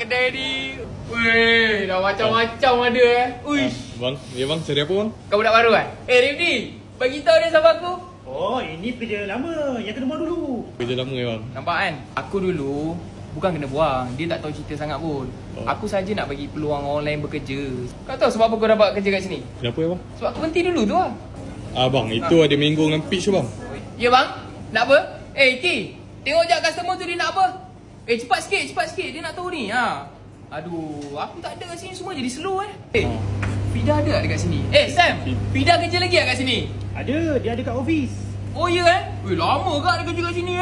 kedai ni. Weh, dah macam-macam ada Uish. Bang, ya bang, cari apa bang? Kau budak baru kan? Rifdi, bagi tahu dia sahabat aku. Oh, ini kerja lama. Yang kena buang dulu. Kerja lama ya bang. Nampak kan? Aku dulu bukan kena buang. Dia tak tahu cerita sangat pun. Aku saja nak bagi peluang orang lain bekerja. Kau tahu sebab apa kau dapat kerja kat sini? Kenapa ya bang? Sebab aku berhenti dulu tu lah. Bang, itu ada mango dengan peach tu bang. Ya bang? Nak apa? Ki, tengok je customer tu dia nak apa? Cepat sikit. Dia nak tahu ni. Aduh, aku tak ada kat sini, semua jadi slow Fida ada tak dekat sini? Sam, Fida kerja lagi tak kat sini? Ada, dia ada kat office. Oh ya lama kak dia kerja kat sini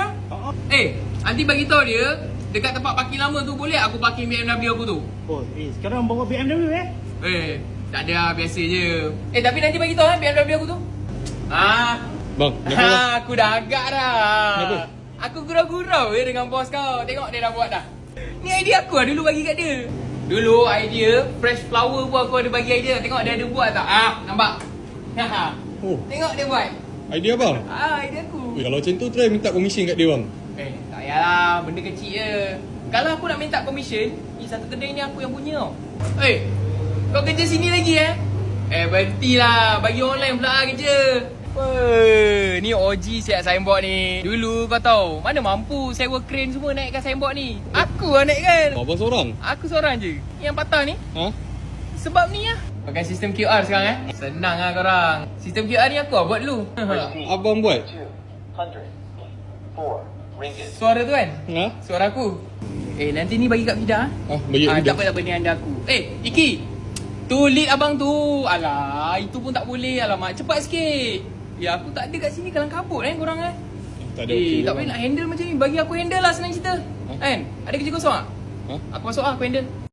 nanti bagi tahu dia dekat tempat parking lama tu boleh aku parking BMW aku tu. Oh, sekarang bawa BMW Tak ada, biasa je. Tapi nanti bagi tahu BMW aku tu. Bang, kenapa bang? Aku dah agak dah. Kenapa? Aku gurau-gurau dengan bos kau. Tengok dia dah buat dah. Ni idea aku lah dulu bagi kat dia. Dulu idea fresh flower pun aku ada bagi idea. Tengok dia ada buat tak? Nampak? Oh, Tengok dia buat. idea bang. Idea aku. Kalau macam tu, try minta komisen kat dia bang. Tak payahlah, benda kecil je. Kalau aku nak minta komisen, satu kedai ni aku yang punya tau. Kau kerja sini lagi berhentilah, bagi online pula kerja. Ni OG siap signboard ni. Dulu kau tahu, mana mampu sewa crane semua naikkan signboard ni. Aku lah naikkan. Abang seorang? Aku seorang je. Yang patah ni sebab ni lah. Pakai sistem QR sekarang Senang lah korang. Sistem QR ni aku lah buat dulu. Abang buat? Suara tu kan? Suara aku. Nanti ni bagi kat Fida. bagi kat Fida. Tak apa ni anda aku. Iki, tu lead abang tu. Alah, itu pun tak boleh. Alamak, cepat sikit. Aku tak ada kat sini kalang kabut korang Tak ada okey tak boleh nak handle macam ni. Bagi aku handle lah, senang cerita. Ada kerja kosong tak? Aku masuk aku handle.